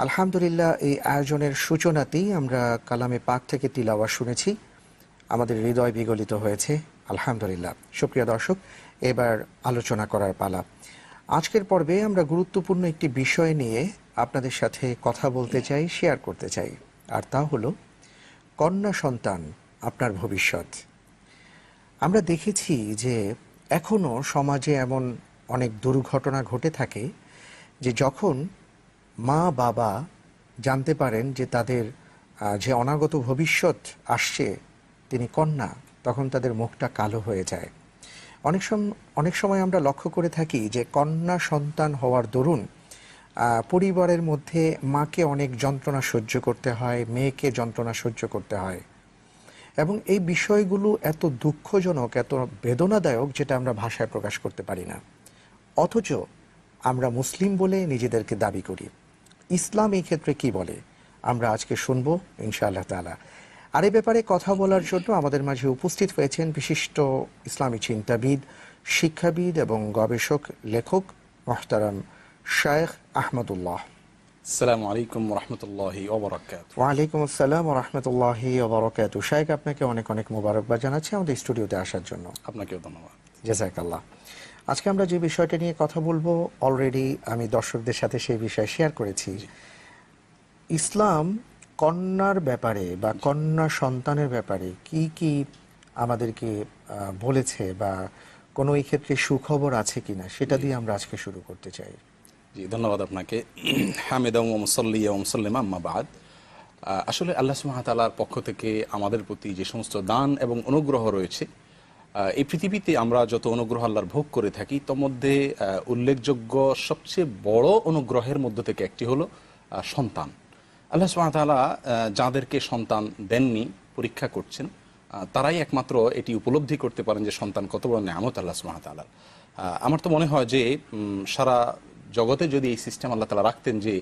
আলহামদুলিল্লাহ, এই আয়োজনের সূচনাতেই আমরা কালামে পাক থেকে তিলাওয়াত শুনেছি, আমাদের হৃদয় বিগলিত হয়েছে। আলহামদুলিল্লাহ। সুপ্রিয় দর্শক, এবার আলোচনা করার পালা। আজকের পর্বে আমরা গুরুত্বপূর্ণ একটি বিষয় নিয়ে আপনাদের সাথে কথা বলতে চাই, শেয়ার করতে চাই, আর তা হলো কন্যা সন্তান আপনার ভবিষ্যৎ। আমরা দেখেছি যে এখনও সমাজে এমন অনেক দুর্ঘটনা ঘটে থাকে যে যখন মা বাবা জানতে পারেন যে তাদের যে অনাগত ভবিষ্যৎ আসছে তিনি কন্যা, তখন তাদের মুখটা কালো হয়ে যায়। অনেক সময় আমরা লক্ষ্য করে থাকি যে কন্যা সন্তান হওয়ার দরুন পরিবারের মধ্যে মাকে অনেক যন্ত্রণা সহ্য করতে হয়, মেয়েকে যন্ত্রণা সহ্য করতে হয়, এবং এই বিষয়গুলো এত দুঃখজনক, এত বেদনাদায়ক, যেটা আমরা ভাষায় প্রকাশ করতে পারি না। অথচ আমরা মুসলিম বলে নিজেদেরকে দাবি করি। ইসলাম এই ক্ষেত্রে কি বলে আমরা আজকে শুনব ইনশাআল্লাহ তাআলা। আর এই ব্যাপারে কথা বলার জন্য আমাদের মাঝে উপস্থিত হয়েছেন বিশিষ্ট ইসলামী চিন্তাবিদ, শিক্ষাবিদ এবং গবেষক, লেখক মুহতারাম শায়েখ আহমদুল্লাহ। আসসালামু আলাইকুম ওয়া রাহমাতুল্লাহি ওয়া বারাকাতুহু। ওয়া আলাইকুম আসসালাম ওয়া রাহমাতুল্লাহি ওয়া বারাকাতুহু। শায়েখ, আপনাকে অনেক অনেক মোবারকবাদ জানাচ্ছি আমাদের স্টুডিওতে আসার জন্য। আপনাকেও ধন্যবাদ। জাযাকাল্লাহ। আজকে আমরা যে বিষয়টা নিয়ে কথা বলবো, অলরেডি আমি দর্শকদের সাথে সেই বিষয় শেয়ার করেছি। ইসলাম কন্যার ব্যাপারে বা কন্যা সন্তানের ব্যাপারে কি কি আমাদেরকে বলেছে, বা কোনো এই ক্ষেত্রে সুখবর আছে কিনা, সেটা দিয়ে আমরা আজকে শুরু করতে চাই। জি, ধন্যবাদ আপনাকে। হামিদাম ওয়া মুসাল্লিয়া ওয়া মুসাল্লিমা আম্মা বাদ। আসলে আল্লাহ সুবহানাহু ওয়া তাআলার পক্ষ থেকে আমাদের প্রতি যে সমস্ত দান এবং অনুগ্রহ রয়েছে, এই পৃথিবীতে আমরা যত অনুগ্রহ আল্লাহর ভোগ করে থাকি, তার মধ্যে উল্লেখযোগ্য সবচেয়ে বড় অনুগ্রহের মধ্যে থেকে একটি হলো সন্তান। আল্লাহ সুবহানাহু ওয়া তাআলা যাদেরকে সন্তান দেননি, পরীক্ষা করছেন, তারাই একমাত্র এটি উপলব্ধি করতে পারেন যে সন্তান কত বড় নিয়ামত আল্লাহ সুবহানাহু ওয়া তাআলার। আমার তো মনে হয় যে সারা জগতে যদি এই সিস্টেম আল্লাহ তাআলা রাখতেন যে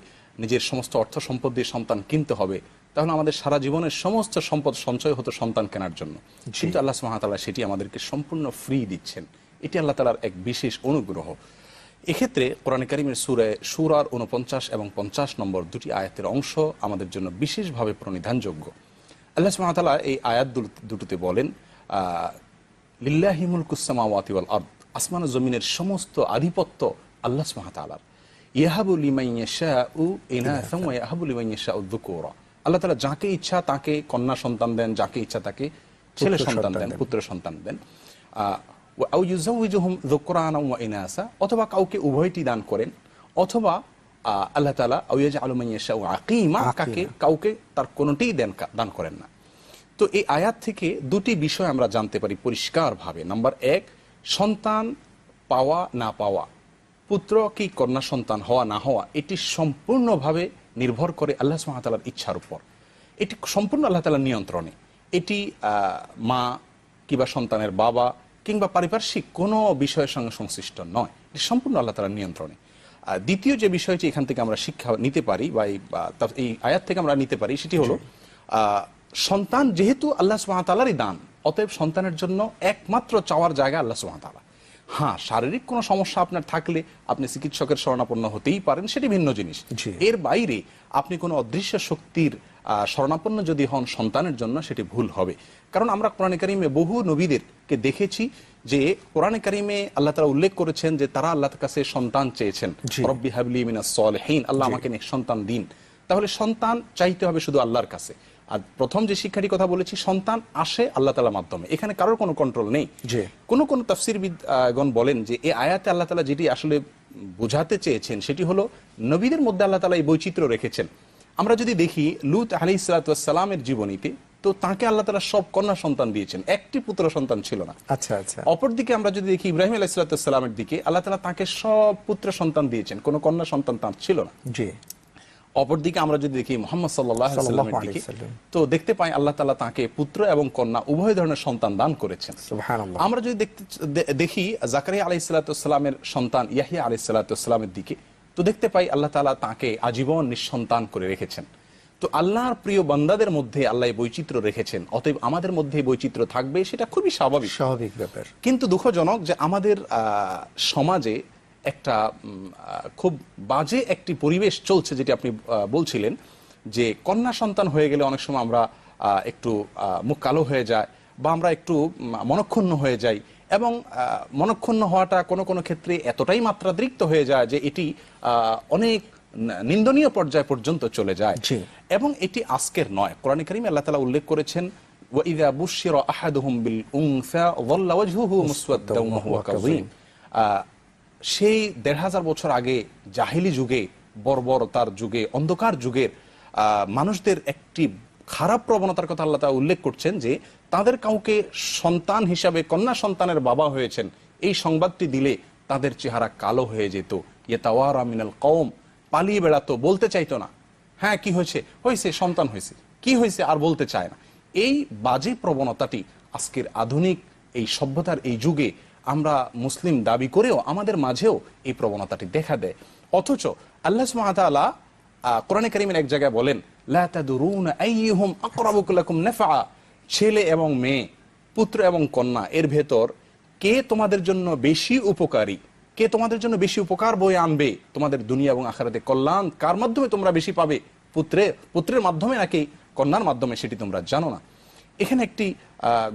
নিজের সমস্ত অর্থ সম্পদ দিয়ে সন্তান কিনতে হবে, তাহলে আমাদের সারা জীবনের সমস্ত সম্পদ সঞ্চয় হতো সন্তান কেনার জন্য। কিন্তু আল্লাহ সুবহানাহু ওয়া তাআলা সেটি আমাদেরকে সম্পূর্ণ ফ্রি দিচ্ছেন। এটি আল্লাহ তাআলার এক বিশেষ অনুগ্রহ। এক্ষেত্রে কোরআনে কারিমের সূরার 49 এবং 50 নম্বর দুটি আয়াতের অংশ আমাদের জন্য বিশেষভাবে প্রণিধানযোগ্য। আল্লাহ সুবহানাহু ওয়া তাআলা এই আয়াত দুটোতে বলেন, লিল্লাহি মুলকুস সামাওয়াতি ওয়াল আরদ, আসমান ও জমিনের সমস্ত আধিপত্য আল্লাহ সুবহানাহু ওয়া তাআলার। ইয়াহাবু লিমান ইয়াশাউ ইনাসান ওয়া ইয়াহাবু লিমান ইয়াশাউ যুকুরা। আল্লাহ তাআলা যাকে ইচ্ছা তাকে কন্যা সন্তান দেন, যাকে ইচ্ছা তাকে ছেলে সন্তান দেন, পুত্র সন্তান দেন। আও ইউযাউযুহুম যুকরানা ওয়া ইনাসা, অথবা কাউকে উভয়টি দান করেন, অথবা আল্লাহ তাআলা আও ইয়াজআলু মান ইয়াশাউ আকীমা, কাউকে তার কোনোটিই দান করেন না। তো এই আয়াত থেকে দুটি বিষয় আমরা জানতে পারি পরিষ্কারভাবে। নাম্বার 1, সন্তান পাওয়া না পাওয়া, পুত্র কি কন্যা সন্তান হওয়া না হওয়া, এটি সম্পূর্ণভাবে নির্ভর করে আল্লাহ সুবহানাহু ওয়া তাআলার ইচ্ছার উপর। এটি সম্পূর্ণ আল্লাহ তাআলার নিয়ন্ত্রণে। এটি মা কিংবা সন্তানের বাবা কিংবা পারিপার্শ্বিক কোনো বিষয়ের সঙ্গে সংশ্লিষ্ট নয়, এটি সম্পূর্ণ আল্লাহ তাআলার নিয়ন্ত্রণে। দ্বিতীয় যে বিষয়টি এখান থেকে আমরা শিক্ষা নিতে পারি বা এই আয়াত থেকে আমরা নিতে পারি, সেটি হলো সন্তান যেহেতু আল্লাহ সুবহানাহু ওয়া তাআলারই দান, অতএব সন্তানের জন্য একমাত্র চাওয়ার জায়গা আল্লাহ সুবহানাহু ওয়া তাআলা। হ্যাঁ, শারীরিক কোনো সমস্যা আপনার থাকলে আপনি চিকিৎসকের শরণাপন্ন হতেই পারেন, সেটি ভিন্ন জিনিস। এর বাইরে আপনি কোনো অদৃশ্য শক্তির শরণাপন্ন যদি হন সন্তানের জন্য, সেটি ভুল হবে। কারণ আমরা কোরআনে কারিমে বহু নবীদেরকে দেখেছি যে কোরআনে কারিমে আল্লাহ তাআলা উল্লেখ করেছেন যে তারা আল্লাহর কাছে সন্তান চেয়েছেন, রব্বি হাবলি মিনাস সলিহিন, আল্লাহ আমাকে নেক সন্তান দিন। তাহলে সন্তান চাইতে হবে শুধু আল্লাহর কাছে। আর প্রথম যে শিক্ষাটি কথা বলেছি, সন্তান আসে আল্লাহ তাআলার মাধ্যমে, এখানে কারোর কোনো কন্ট্রোল নেই। কোন তাফসীরবিদগণ বলেন যে এই আয়াতে আল্লাহ তাআলা যেটি আসলে বোঝাতে চেয়েছেন সেটি হলো নবীদের মধ্যে আল্লাহ তাআলা এই বৈচিত্র্য রেখেছেন। আমরা যদি দেখি লূত আলাইহিস সালাতু ওয়াস সালামের জীবনীতে, তো তাকে আল্লাহ তাআলা সব কন্যা সন্তান দিয়েছেন, একটি পুত্র সন্তান ছিল না। আচ্ছা আচ্ছা। অপরদিকে আমরা যদি দেখি ইব্রাহিম আলাইহিস সালাতু ওয়াস সালামের দিকে, আল্লাহ তাআলা তাকে সব পুত্র সন্তান দিয়েছেন, কোনো কন্যা সন্তান তার ছিল না। জি। অপরদিকে আমরা যদি দেখি মুহাম্মদ সাল্লাল্লাহু আলাইহি ওয়াসাল্লামের দিকে, তো দেখতে পাই আল্লাহ তাআলা তাকে পুত্র এবং কন্যা উভয় ধরনের সন্তান দান করেছেন। সুবহানাল্লাহ। আমরা যদি দেখি জাকারিয়া আলাইহিস সালাতু ওয়াস সালামের সন্তান ইয়াহইয়া আলাইহিস সালাতু ওয়াস সালামের দিকে, তো দেখতে পাই আল্লাহ তাআলা তাকে আজীবন নিঃসন্তান করে রেখেছেন। তো আল্লাহর প্রিয় বান্দাদের মধ্যে আল্লাহ বৈচিত্র্য রেখেছেন, অতএব আমাদের মধ্যে বৈচিত্র্য থাকবে, সেটা খুবই স্বাভাবিক ব্যাপার। কিন্তু দুঃখজনক যে আমাদের সমাজে একটা খুব বাজে একটি পরিবেশ চলছে, যেটি আপনি বলছিলেন যে কন্যা সন্তান হয়ে গেলে অনেক সময় আমরা একটু মুখ কালো হয়ে যায় বা আমরা একটু মনক্ষুণ্ণ হয়ে যাই, এবং মনক্ষুণ্ণ হওয়াটা কোনো কোনো ক্ষেত্রে এতটাই মাত্রাতিরিক্ত হয়ে যায় যে এটি অনেক নিন্দনীয় পর্যায় পর্যন্ত চলে যায়। এবং এটি আজকের নয়, কোরআনে কারিমে আল্লাহ তাআলা উল্লেখ করেছেন ওয়াইযা বুশিরা আহাদুহুম বিল উনসা যাল্লা ওয়াজহুহু মুসওয়াদ্দান ওয়া হুয়া কাযীম। সেই ১৫০০ বছর আগে জাহিলি যুগে, বর্বরতার যুগে, অন্ধকার যুগের মানুষদের একটি খারাপ প্রবণতার কথা আল্লাহ তাআলা উল্লেখ করছেন যে তাদের কাউকে সন্তান হিসাবে কন্যা সন্তানের বাবা হয়েছেন এই সংবাদটি দিলে তাদের চেহারা কালো হয়ে যেত, ইয়াতাওয়ারা মিনাল কওম, পালিয়ে বেড়াতো, বলতে চাইতো না। হ্যাঁ, কি হয়েছে, হয়েছে, সন্তান হয়েছে, কি হয়েছে আর বলতে চায় না। এই বাজে প্রবণতাটি আজকের আধুনিক এই সভ্যতার এই যুগে আমরা মুসলিম দাবি করেও আমাদের মাঝেও এই প্রবণতাটি দেখা দেয়। অথচ আল্লাহ সুবহানাহু ওয়া তাআলা কোরআনে কারীমের এক জায়গায় বলেন লা তাদরুনা আইয়ুহুম আকরাবু লাকুম নাফআ, ছেলে এবং মেয়ে, পুত্র এবং কন্যা, এর ভেতর কে তোমাদের জন্য বেশি উপকারী, কে তোমাদের জন্য বেশি উপকার বয়ে আনবে, তোমাদের দুনিয়া এবং আখিরাতে কল্যাণ কার মাধ্যমে তোমরা বেশি পাবে, পুত্রের মাধ্যমে নাকি কন্যার মাধ্যমে, সেটি তোমরা জানো না। এখানে একটি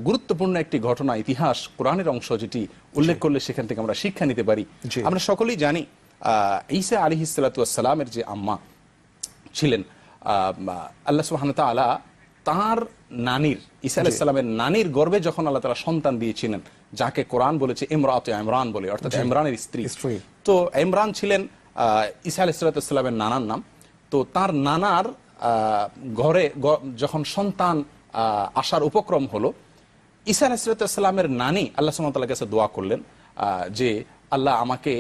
গুরুত্বপূর্ণ একটি ঘটনা, ইতিহাস, কোরআনের অংশ যেটি উল্লেখ করলে সেখান থেকে আমরা শিক্ষা নিতে পারি। আমরা সকলেই জানি ঈসা আলাইহিস সালাতু ওয়াস সালামের যে আম্মা ছিলেন, আল্লাহ সুবহানাহু ওয়া তাআলা তার নানির, ঈসা আলাইহিস সালামের নানির গর্ভে যখন আল্লাহ তাআলা সন্তান দিয়েছিলেন, যাকে কোরআন বলেছে ইমরাতে ইমরান বলে, অর্থাৎ ইমরানের স্ত্রী। তো ইমরান ছিলেন ঈসা আলাইহিস সালামের নানার নাম। তো তার নানার ঘরে যখন সন্তান আসার উপক্রম হলো, ঈসা আলাইহিস সালামের নানি আল্লাহ সুবহানাহু ওয়া তাআলার কাছে দোয়া করলেন যে আল্লাহ আমাকে,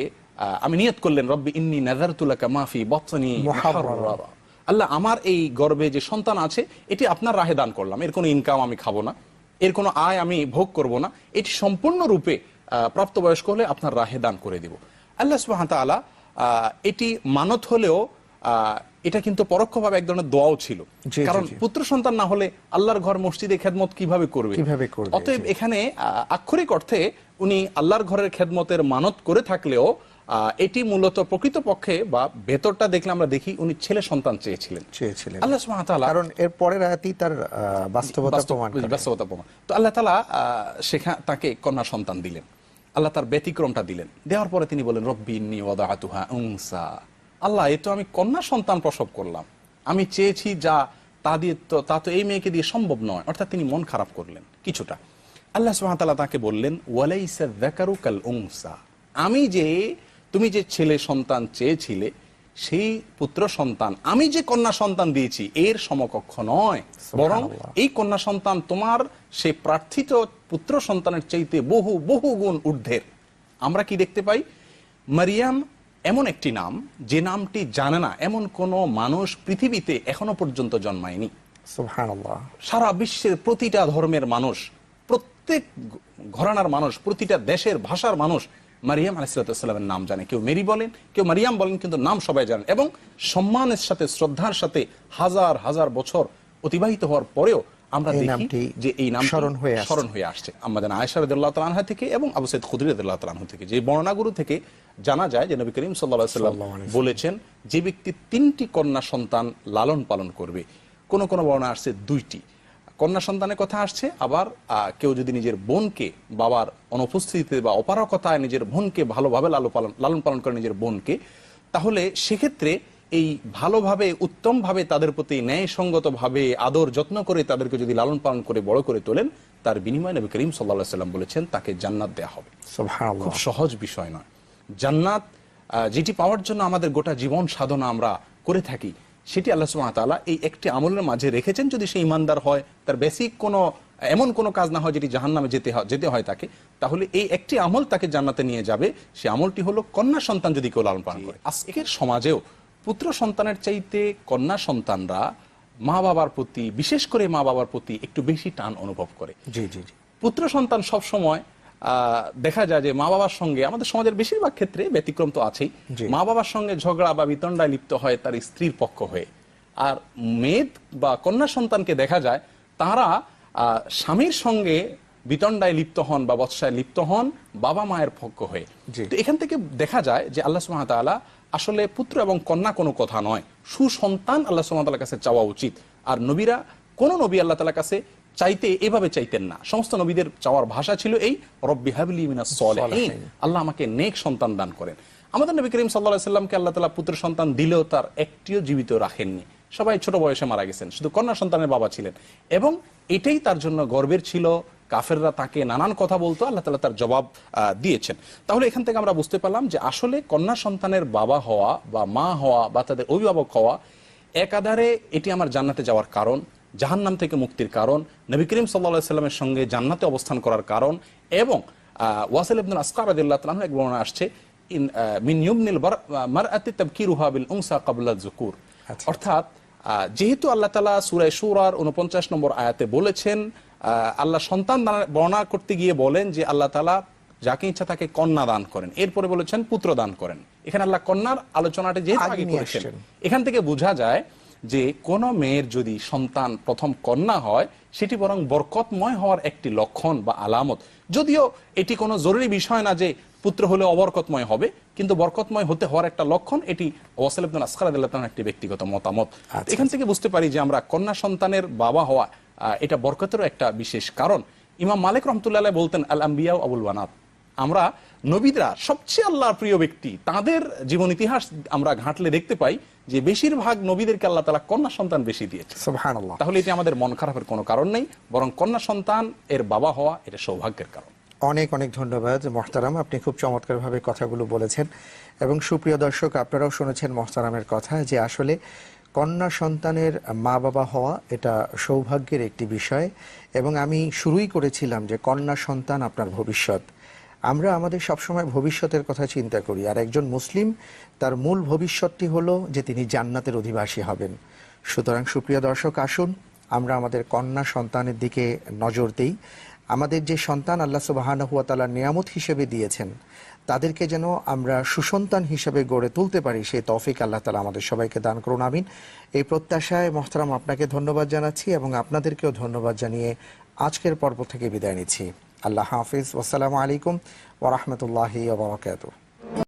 আমি নিয়ত করলেন রব্বি ইন্নী নাযারতু লাকা মা ফি বাতনি মুহাররারা, আল্লাহ আমার এই গর্ভে যে সন্তান আছে এটি আপনার রাহে দান করলাম, এর কোনো ইনকাম আমি খাবো না, এর কোনো আয় আমি ভোগ করব না, এটি সম্পূর্ণরূপে প্রাপ্তবয়স্ক হলে আপনার রাহে দান করে দেব। আল্লাহ সুবহানাহু ওয়া তাআলা এটি মানত হলেও এটা কিন্তু পরোক্ষভাবে এক ধরনের দোয়াও ছিল, কারণ পুত্র সন্তান না হলে আল্লাহর ঘর মসজিদে খেদমত কিভাবে করবে। অতএব এখানে আক্ষরিক অর্থে উনি আল্লাহর ঘরের খেদমতের মানত করে থাকলেও এটি মূলত প্রকৃতপক্ষে বা ভেতরটা দেখলে আমরা দেখি উনি ছেলে সন্তান চেয়েছিলেন আল্লাহ সুবহানাহু ওয়া তাআলা, কারণ এর পরের আয়াতই তার বাস্তবতা প্রমাণ। তো আল্লাহ তাআলা তাকে কন্যা সন্তান দিলেন, আল্লাহ তার ব্যতিক্রমটা দিলেন, দেওয়ার পরে তিনি বলেন রব্বি ইন্নী ওয়াদাআতুহা উনসা, আল্লাহ এ তো আমি কন্যা সন্তান প্রসব করলাম, আমি চেয়েছি যা তা তো এই মেয়েকে দিয়ে সম্ভব নয়, অর্থাৎ তিনি মন খারাপ করলেন কিছুটা। আল্লাহ সুবহানাহু ওয়া তাআলা তাকে বললেন ওয়ালাইসা যাকারু কাল উনসা, তুমি যে ছেলে সন্তান চেয়েছিলে সেই পুত্র সন্তান আমি যে কন্যা সন্তান দিয়েছি এর সমকক্ষ নয়, বরং এই কন্যা সন্তান তোমার সেই প্রার্থিত পুত্র সন্তানের চাইতে বহু বহু গুণ ঊর্ধ্বের। আমরা কি দেখতে পাই, মারিয়াম এমন একটি নাম যে নামটি জানে না এমন কোন মানুষ পৃথিবীতে এখনো পর্যন্ত জন্মায়নি। সুবহানাল্লাহ। সারা বিশ্বের প্রতিটা ধর্মের মানুষ, প্রত্যেক ঘরানার মানুষ, প্রতিটা দেশের ভাষার মানুষ মারিয়াম আলাইহিস সালামের নাম জানে। কেউ মেরি বলেন, কেউ মারিয়াম বলেন, কিন্তু নাম সবাই জানেন। এবং সম্মানের সাথে, শ্রদ্ধার সাথে হাজার হাজার বছর অতিবাহিত হওয়ার পরেও আমরা দেখি যে এই নাম স্মরণ হয়ে আসছে। আমাদের আয়েশা রাদিয়াল্লাহু তাআলা আনহা থেকে এবং আবু সাঈদ খুদরি রাদিয়াল্লাহু তাআলা আনহু থেকে, যে বর্ণনাগুলো থেকে জানা যায় যে নবী করিম সাল্লাল্লাহু আলাইহি ওয়াসাল্লাম বলেছেন যে ব্যক্তি 3টি কন্যা সন্তান লালন পালন করবে, কোন কোন বর্ণনা আসছে 2টি কন্যা সন্তানের কথা আসছে, আবার কেউ যদি নিজের বোনকে বাবার অনুপস্থিতিতে বা অপারগতায় নিজের বোনকে ভালোভাবে লালন পালন করে নিজের বোনকে, তাহলে সেক্ষেত্রে এই ভালোভাবে উত্তমভাবে তাদের প্রতি ন্যায়সঙ্গতভাবে আদর যত্ন করে তাদেরকে যদি লালন পালন করে বড় করে তোলেন, তার বিনিময়ে নবী করিম সাল্লাল্লাহু আলাইহি ওয়াসাল্লাম বলেছেন তাকে জান্নাত দেয়া হবে। সুবহানাল্লাহ। খুব সহজ বিষয় নয় জান্নাত, যেটি পাওয়ার জন্য আমাদের গোটা জীবন সাধনা আমরা করে থাকি, সেটি আল্লাহ সুবহানাহু ওয়া তাআলা এই একটি আমলের মাঝে রেখেছেন। যদি সে ইমানদার হয়, তার বেসিক এমন কোনো কাজ না হয় যেটি জাহান্নামে যেতে হয় তাকে, তাহলে এই একটি আমল তাকে জান্নাতে নিয়ে যাবে। সে আমলটি হলো কন্যা সন্তান যদি কেউ লালন পালন করে। আজকের সমাজেও পুত্র সন্তানের চাইতে কন্যা সন্তানরা মা বাবার প্রতি, বিশেষ করে মা বাবার প্রতি একটু বেশি টান অনুভব করে। পুত্র সন্তান সব সময় দেখা যায় যে মা বাবার সঙ্গে, আমাদের সমাজের বেশিরভাগ ক্ষেত্রে, ব্যতিক্রম তো আছেই, মা বাবার সঙ্গে ঝগড়া বা বিতণ্ডায় লিপ্ত হয় তার স্ত্রীর পক্ষ হয়ে। আর মেয়ে বা কন্যা সন্তানকে দেখা যায় তারা স্বামীর সঙ্গে বিতণ্ডায় লিপ্ত হন বা বৎসায় লিপ্ত হন বাবা মায়ের পক্ষ হয়ে। জি। তো এখান থেকে দেখা যায় যে আল্লাহ সুবহানাহু ওয়া তাআলা আসলে পুত্র এবং কন্যা কোনো কথা নয়, সুসন্তান আল্লাহ সুবহানাহু ওয়া তাআলার কাছে চাওয়া উচিত। আর নবীরা, কোন নবী আল্লাহ তাআলার কাছে চাইতে এভাবে চাইতেন না, সমস্ত নবীদের চাওয়ার ভাষা ছিল এই রব্বি হাবলি মিনাস সলিহিন, আল্লাহ আমাকে নেক সন্তান দান করেন। আমাদের নবী করিম সাল্লাল্লাহু আলাইহি সাল্লামকে আল্লাহ তাআলা পুত্র সন্তান দিলেও তার একটিও জীবিত রাখেননি, সবাই ছোট বয়সে মারা গেছেন, শুধু কন্যা সন্তানের বাবা ছিলেন এবং এটাই তার জন্য গর্বের ছিল। কাফেররা তাকে নানান কথা বলতো, আল্লাহ তাআলা তার জবাব দিয়েছেন। তাহলে এখান থেকে আমরা বুঝতে পারলাম যে আসলে কন্যা সন্তানের বাবা হওয়া বা মা হওয়া বা তাদের অভিভাবক হওয়া একাধারে এটি আমার জান্নাতে যাওয়ার কারণ, জাহান্নাম থেকে মুক্তির কারণ, নবী করিম সাল্লাল্লাহু আলাইহি সাল্লামের সঙ্গে জান্নাতে অবস্থান করার কারণ। এবং ওয়াসিল ইবনে আসকা রাদিয়াল্লাহু তাআলা এক বর্ণনা আসছে মিন ইউবনিল মারআতি তাবকিরুহা বিল উনসা ক্বাবলা যুকুর। অর্থাৎ যেহেতু আল্লাহ তাআলা সূরা শূরার 49 নম্বর আয়াতে বলেছেন, আল্লাহ সন্তান বর্ণনা করতে গিয়ে বলেন যে আল্লাহ তাআলা যাকে ইচ্ছা তাকে কন্যা দান করেন, এরপরে বলেছেন পুত্র দান করেন। এখানে আল্লাহ কন্যার আলোচনাটা যেহেতু আগে করেছেন, এখান থেকে বোঝা যায় যে কোন মেয়ের যদি সন্তান প্রথম কন্যা হয় সেটি বরং বরকতময় হওয়ার একটি লক্ষণ বা আলামত। যদিও এটি কোনো জরুরি বিষয় না যে পুত্র হলে অবরকতময় হবে, কিন্তু বরকতময় হতে হওয়ার একটা লক্ষণ। এটি ওয়াসিল ইবনে আসকা রাদিয়াল্লাহু তাআলার একটি ব্যক্তিগত মতামত। এখান থেকে বুঝতে পারি যে আমরা কন্যা সন্তানের বাবা হওয়া এটা বরকতেরও একটা বিশেষ কারণ। ইমাম মালিক রাহমাতুল্লাহ আলাইহি বলতেন আল আম্বিয়া আবুল বানাত, আমরা নবীরা সবচেয়ে আল্লাহর প্রিয় ব্যক্তি, তাদের জীবন ইতিহাস আমরা ঘাঁটলে দেখতে পাই যে বেশিরভাগ নবীদেরকে আল্লাহ তাআলা কন্যা সন্তান বেশি দিয়েছে। সুবহানাল্লাহ। তাহলে এটি আমাদের মন খারাপের কোনো কারণ নেই, বরং কন্যা সন্তান এর বাবা হওয়া এটা সৌভাগ্যের কারণ। অনেক অনেক ধন্যবাদ মোহতারাম, আপনি খুব চমৎকারভাবে কথাগুলো বলেছেন এবং সুপ্রিয় দর্শক আপনারাও শুনেছেন মোহতারামের কথা যে আসলে কন্যা সন্তানের মা বাবা হওয়া এটা সৌভাগ্যের একটি বিষয়। এবং আমি শুরুই করেছিলাম যে কন্যা সন্তান আপনার ভবিষ্যৎ। আমরা আমাদের সবসময় ভবিষ্যতের কথা চিন্তা করি, আর একজন মুসলিম তার মূল ভবিষ্যৎটি হলো যে তিনি জান্নাতের অধিবাসী হবেন। সুতরাং সুপ্রিয় দর্শক আসুন আমরা আমাদের কন্যা সন্তানের দিকে নজর দেই। আমাদের যে সন্তান আল্লাহ সুবহানাহু ওয়া তাআলা নিয়ামত হিসেবে দিয়েছেন তাদেরকে যেন আমরা সুসন্তান হিসেবে গড়ে তুলতে পারি, সেই তৌফিক আল্লাহ তাআলা আমাদের সবাইকে দান করুন, আমিন। এই প্রত্যাশায় মোহতারাম আপনাকে ধন্যবাদ জানাচ্ছি এবং আপনাদেরকেও ধন্যবাদ জানিয়ে আজকের পর্ব থেকে বিদায় নিচ্ছি। আল্লাহ হাফিজ, ওয়াসসালামু আলাইকুম ওয়া রাহমাতুল্লাহি ওয়া বারাকাতুহু।